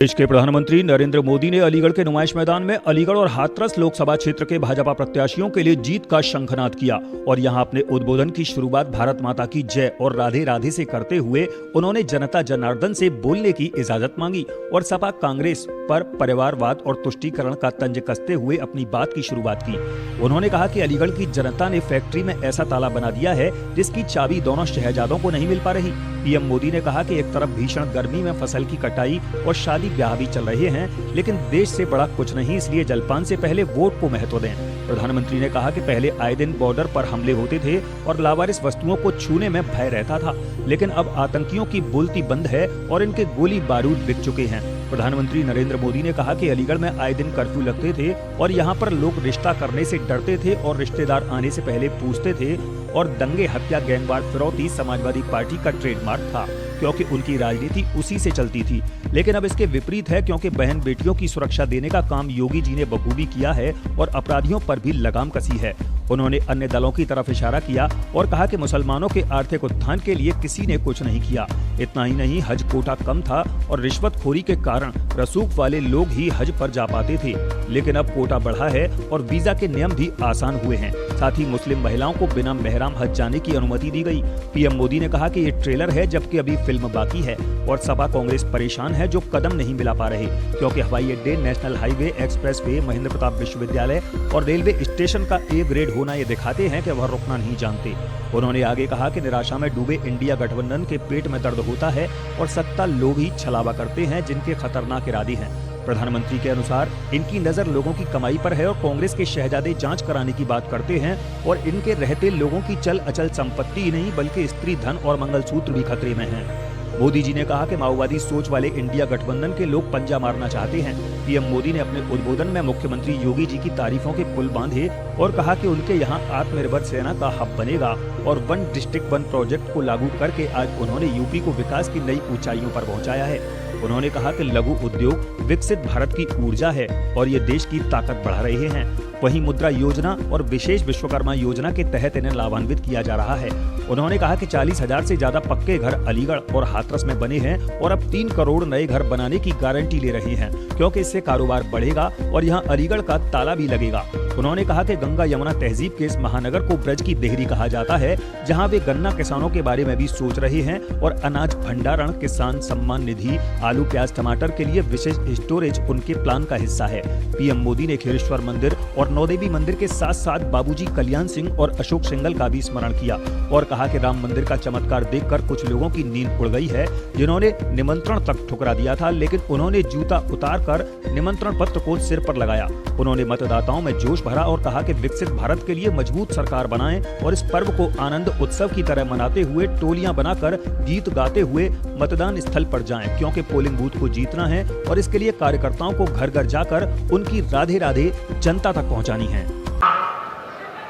देश के प्रधानमंत्री नरेंद्र मोदी ने अलीगढ़ के नुमाइश मैदान में अलीगढ़ और हाथरस लोकसभा क्षेत्र के भाजपा प्रत्याशियों के लिए जीत का शंखनाद किया और यहां अपने उद्बोधन की शुरुआत भारत माता की जय और राधे राधे से करते हुए उन्होंने जनता जनार्दन से बोलने की इजाजत मांगी और सपा कांग्रेस पर परिवारवाद और तुष्टीकरण का तंज कसते हुए अपनी बात की शुरुआत की। उन्होंने कहा कि अलीगढ़ की जनता ने फैक्ट्री में ऐसा ताला बना दिया है जिसकी चाबी दोनों शहजादों को नहीं मिल पा रही। पीएम मोदी ने कहा कि एक तरफ भीषण गर्मी में फसल की कटाई और शादी ब्याह भी चल रहे हैं, लेकिन देश से बड़ा कुछ नहीं, इसलिए जलपान से पहले वोट को महत्व दें। प्रधानमंत्री ने कहा कि पहले आए दिन बॉर्डर पर हमले होते थे और लावारिस वस्तुओं को छूने में भय रहता था, लेकिन अब आतंकियों की बोलती बंद है और इनके गोली बारूद बिक चुके हैं। प्रधानमंत्री नरेंद्र मोदी ने कहा कि अलीगढ़ में आए दिन कर्फ्यू लगते थे और यहाँ पर लोग रिश्ता करने से डरते थे और रिश्तेदार आने से पहले पूछते थे और दंगे, हत्या, गैंगवार फिरौती समाजवादी पार्टी का ट्रेडमार्क था क्योंकि उनकी राजनीति उसी से चलती थी। लेकिन अब इसके विपरीत है क्योंकि बहन बेटियों की सुरक्षा देने का काम योगी जी ने बखूबी किया है और अपराधियों पर भी लगाम कसी है। उन्होंने अन्य दलों की तरफ इशारा किया और कहा कि मुसलमानों के आर्थिक उत्थान के लिए किसी ने कुछ नहीं किया। इतना ही नहीं, हज कोटा कम था और रिश्वतखोरी के कारण रसूख वाले लोग ही हज पर जा पाते थे, लेकिन अब कोटा बढ़ा है और वीजा के नियम भी आसान हुए हैं। साथ ही मुस्लिम महिलाओं को बिना मेहराम हज जाने की अनुमति दी गई। पीएम मोदी ने कहा कि ये ट्रेलर है जबकि अभी फिल्म बाकी है और सपा कांग्रेस परेशान है जो कदम नहीं मिला पा रहे क्योंकि हवाई अड्डे, national highway, expressway, Mahendra Pratap विश्वविद्यालय और रेलवे स्टेशन का ए ग्रेड होना ये दिखाते हैं कि वह रुकना नहीं जानते। उन्होंने आगे कहा कि निराशा में डूबे इंडिया गठबंधन के पेट में दर्द होता है और सत्ता लोग ही छलावा करते हैं जिनके खतरनाक इरादे हैं। प्रधानमंत्री के अनुसार इनकी नजर लोगों की कमाई पर है और कांग्रेस के शहजादे जांच कराने की बात करते हैं और इनके रहते लोगों की चल अचल संपत्ति ही नहीं बल्कि स्त्री धन और मंगलसूत्र भी खतरे में हैं। मोदी जी ने कहा कि माओवादी सोच वाले इंडिया गठबंधन के लोग पंजा मारना चाहते हैं। पीएम मोदी ने अपने उद्बोधन में मुख्यमंत्री योगी जी की तारीफों के पुल बांधे और कहा कि उनके यहाँ आत्मनिर्भर सेना का हब बनेगा और वन डिस्ट्रिक्ट वन प्रोजेक्ट को लागू करके आज उन्होंने यूपी को विकास की नई ऊंचाइयों पर पहुंचाया है। उन्होंने कहा कि लघु उद्योग विकसित भारत की ऊर्जा है और ये देश की ताकत बढ़ा रहे हैं। वहीं मुद्रा योजना और विशेष विश्वकर्मा योजना के तहत इन्हें लाभान्वित किया जा रहा है। उन्होंने कहा कि 40,000 से ज्यादा पक्के घर अलीगढ़ और हाथरस में बने हैं और अब 3 करोड़ नए घर बनाने की गारंटी ले रहे हैं क्योंकि इससे कारोबार बढ़ेगा और यहाँ अलीगढ़ का ताला भी लगेगा। उन्होंने कहा कि गंगा यमुना तहजीब के इस महानगर को ब्रज की देहरी कहा जाता है, जहाँ वे गन्ना किसानों के बारे में भी सोच रहे हैं और अनाज भंडारण, किसान सम्मान निधि, आलू, प्याज, टमाटर के लिए विशेष स्टोरेज उनके प्लान का हिस्सा है। पीएम मोदी ने खेरेश्वर मंदिर और नौदेवी मंदिर के साथ साथ बाबूजी कल्याण सिंह और अशोक सिंघल का भी स्मरण किया और कहा कि राम मंदिर का चमत्कार देखकर कुछ लोगों की नींद उड़ गई है जिन्होंने निमंत्रण तक ठुकरा दिया था, लेकिन उन्होंने जूता उतार कर निमंत्रण पत्र को सिर पर लगाया। उन्होंने मतदाताओं में जोश भरा और कहा कि विकसित भारत के लिए मजबूत सरकार बनाएं और इस पर्व को आनंद उत्सव की तरह मनाते हुए टोलियां बनाकर गीत गाते हुए मतदान स्थल पर जाएं क्योंकि पोलिंग बूथ को जीतना है और इसके लिए कार्यकर्ताओं को घर घर जाकर उनकी राधे राधे जनता तक पहुंचानी है।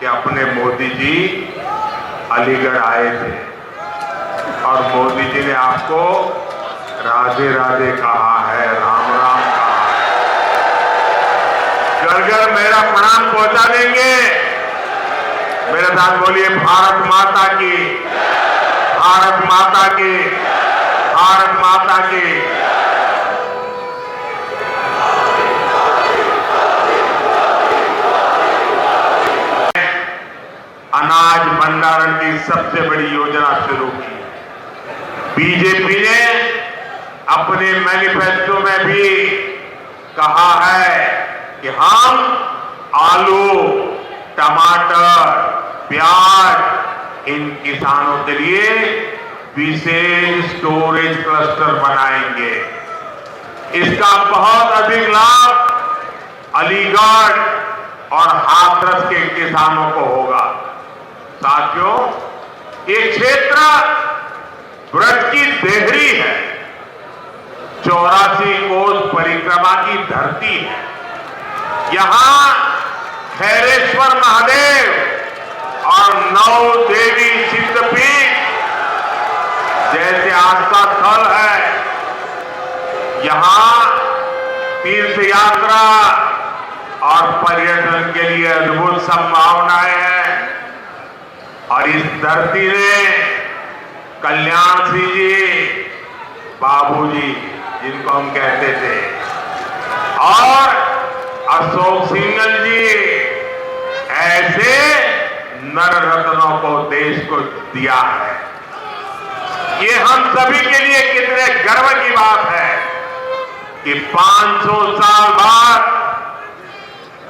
कि अपने मोदी जी अलीगढ़ आए थे और मोदी जी ने आपको राधे राधे कहा है, राम राम कहा है। घर घर मेरा प्रणाम पहुंचा देंगे। मेरे साथ बोलिए भारत माता की, भारत माता की, भारत माता की। अनाज भंडारण की सबसे बड़ी योजना शुरू की। बीजेपी ने अपने मैनिफेस्टो में भी कहा है कि हम आलू, टमाटर, प्याज इन किसानों के लिए विशेष स्टोरेज क्लस्टर बनाएंगे। इसका बहुत अधिक लाभ अलीगढ़ और हाथरस के किसानों को होगा। साथियों, ये क्षेत्र ब्रज की देहरी है, 84 कोस परिक्रमा की धरती है। यहाँ खैरेश्वर महादेव और 9 देवी सिद्धपीठ जैसे आस्था स्थल है। यहाँ तीर्थ यात्रा और पर्यटन के लिए अद्भुत संभावनाएं हैं और इस धरती ने कल्याण सिंह जी, बाबूजी जिनको हम कहते थे, और अशोक सिंघल जी, ऐसे नर रत्नों को देश को दिया है। ये हम सभी के लिए कितने गर्व की बात है कि 500 साल बाद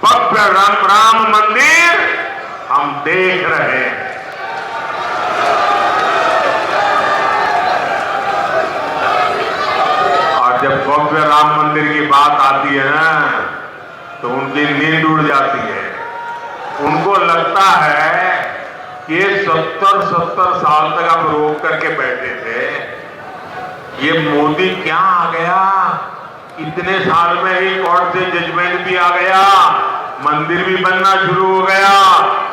भव्य राम मंदिर हम देख रहे हैं। और जब भव्य राम मंदिर की बात आती है ना, तो उनकी नींद उड़ जाती है। उनको लगता है कि ये 70 साल तक हम रोक करके बैठे थे, ये मोदी क्या आ गया, इतने साल में ही कोर्ट से जजमेंट भी आ गया, मंदिर भी बनना शुरू हो गया,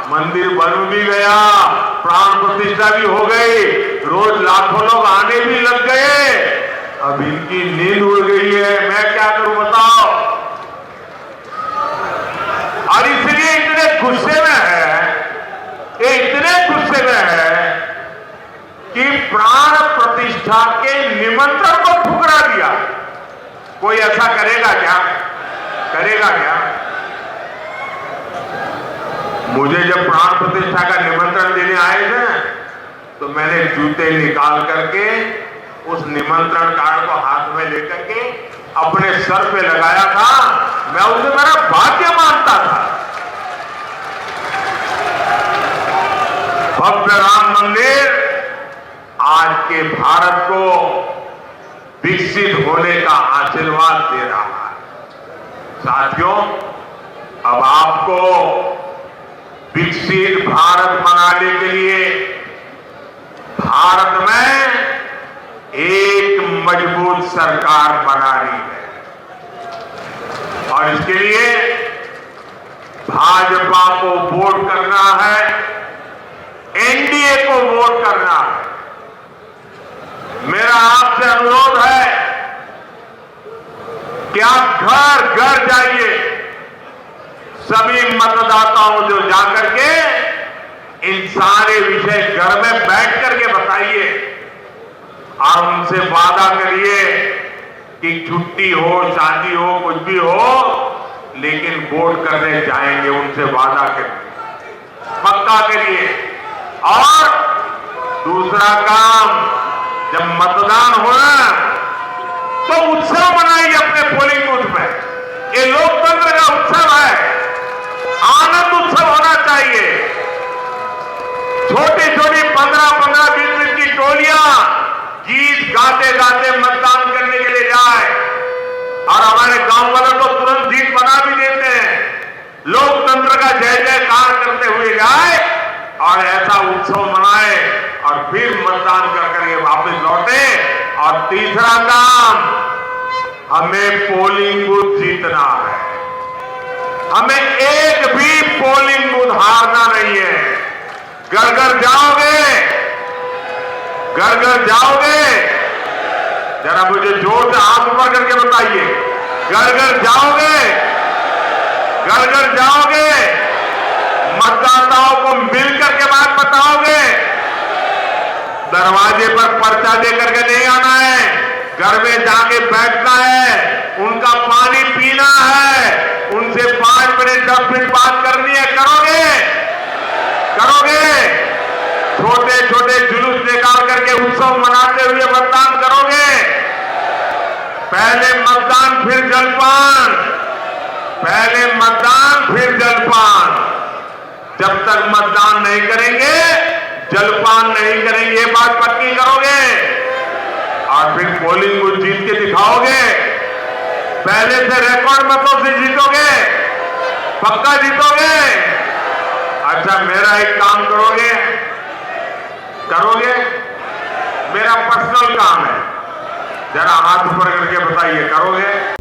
मंदिर बन भी गया, प्राण प्रतिष्ठा भी हो गई, रोज लाखों लोग आने भी लग गए। अब इनकी नींद उड़ गई है, मैं क्या करूं बताओ। और इसलिए इतने गुस्से में है, ये इतने गुस्से में है कि प्राण प्रतिष्ठा के निमंत्रण को ठुकरा दिया। कोई ऐसा करेगा क्या? करेगा क्या? मुझे जब प्राण प्रतिष्ठा का निमंत्रण देने आए थे, तो मैंने जूते निकाल करके उस निमंत्रण कार्ड को हाथ में लेकर के अपने सर पे लगाया था। मैं उसे मेरा भाग्य मानता था। भव्य राम मंदिर आज के भारत को विकसित होने का आशीर्वाद दे रहा है। साथियों, अब आपको विकसित भारत बनाने के लिए भारत में एक मजबूत सरकार बनानी है, और इसके लिए भाजपा को वोट करना है, एनडीए को वोट करना है। मेरा आपसे अनुरोध है कि आप घर घर जाइए, सभी मतदाताओं जो जाकर के इन सारे विषय घर में बैठ करके बताइए, और उनसे वादा करिए कि छुट्टी हो, शादी हो, कुछ भी हो, लेकिन वोट करने जाएंगे। उनसे वादा करिए, पक्का करिए। और दूसरा काम, जब मतदान हो ना, तो उत्सव मनाइए अपने पोलिंग बूथ में। ये लोकतंत्र का उत्सव है, आनंद उत्सव होना चाहिए। छोटी छोटी 15-15, 20 की टोलियां गीत गाते गाते मतदान करने के लिए जाए, और हमारे गांव वाले तो तुरंत जीत बना भी देते हैं। लोकतंत्र का जय जयकार करते हुए जाए और ऐसा उत्सव मनाए, और फिर मतदान कर करके वापस लौटे। और तीसरा काम, हमें पोलिंग बूथ जीतना है। हमें एक भी पोलिंग बूथ हारना नहीं है। घर घर जाओगे, घर घर जाओगे, जरा मुझे जोर से हाथ ऊपर करके बताइए। घर घर जाओगे, घर घर जाओगे, मतदाताओं को मिल करके बात बताओगे। दरवाजे पर पर्चा दे करके नहीं आना है, घर में जाके बैठना है, उनका पानी पीना है, उनसे 5 मिनट 10 मिनट बात करनी है। करोगे? करोगे? छोटे छोटे जुलूस निकाल करके उत्सव मनाते हुए मतदान करोगे? पहले मतदान फिर जलपान, पहले मतदान फिर जलपान। जब तक मतदान नहीं करेंगे, जलपान नहीं करेंगे, ये बात पक्की करोगे? और फिर पोलिंग बूथ जीत के दिखाओगे? पहले से रिकॉर्ड मतों से जीतोगे? पक्का जीतोगे? अच्छा, मेरा एक काम करोगे? करोगे? मेरा पर्सनल काम है, जरा हाथ ऊपर करके बताइए, करोगे?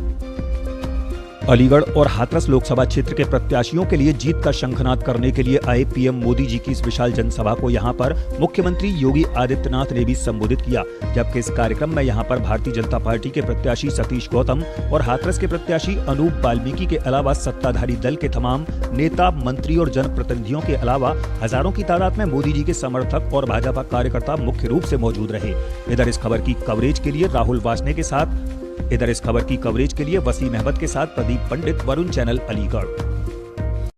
अलीगढ़ और हाथरस लोकसभा क्षेत्र के प्रत्याशियों के लिए जीत का शंखनाद करने के लिए आए पीएम मोदी जी की इस विशाल जनसभा को यहां पर मुख्यमंत्री योगी आदित्यनाथ ने भी संबोधित किया। जबकि इस कार्यक्रम में यहां पर भारतीय जनता पार्टी के प्रत्याशी सतीश गौतम और हाथरस के प्रत्याशी अनूप वाल्मीकि के अलावा सत्ताधारी दल के तमाम नेता, मंत्री और जनप्रतिनिधियों के अलावा हजारों की तादाद में मोदी जी के समर्थक और भाजपा कार्यकर्ता मुख्य रूप से मौजूद रहे। इधर इस खबर की कवरेज के लिए राहुल वासने के साथ इधर इस खबर की कवरेज के लिए वसीम अहमद के साथ प्रदीप पंडित, वरुण चैनल, अलीगढ़।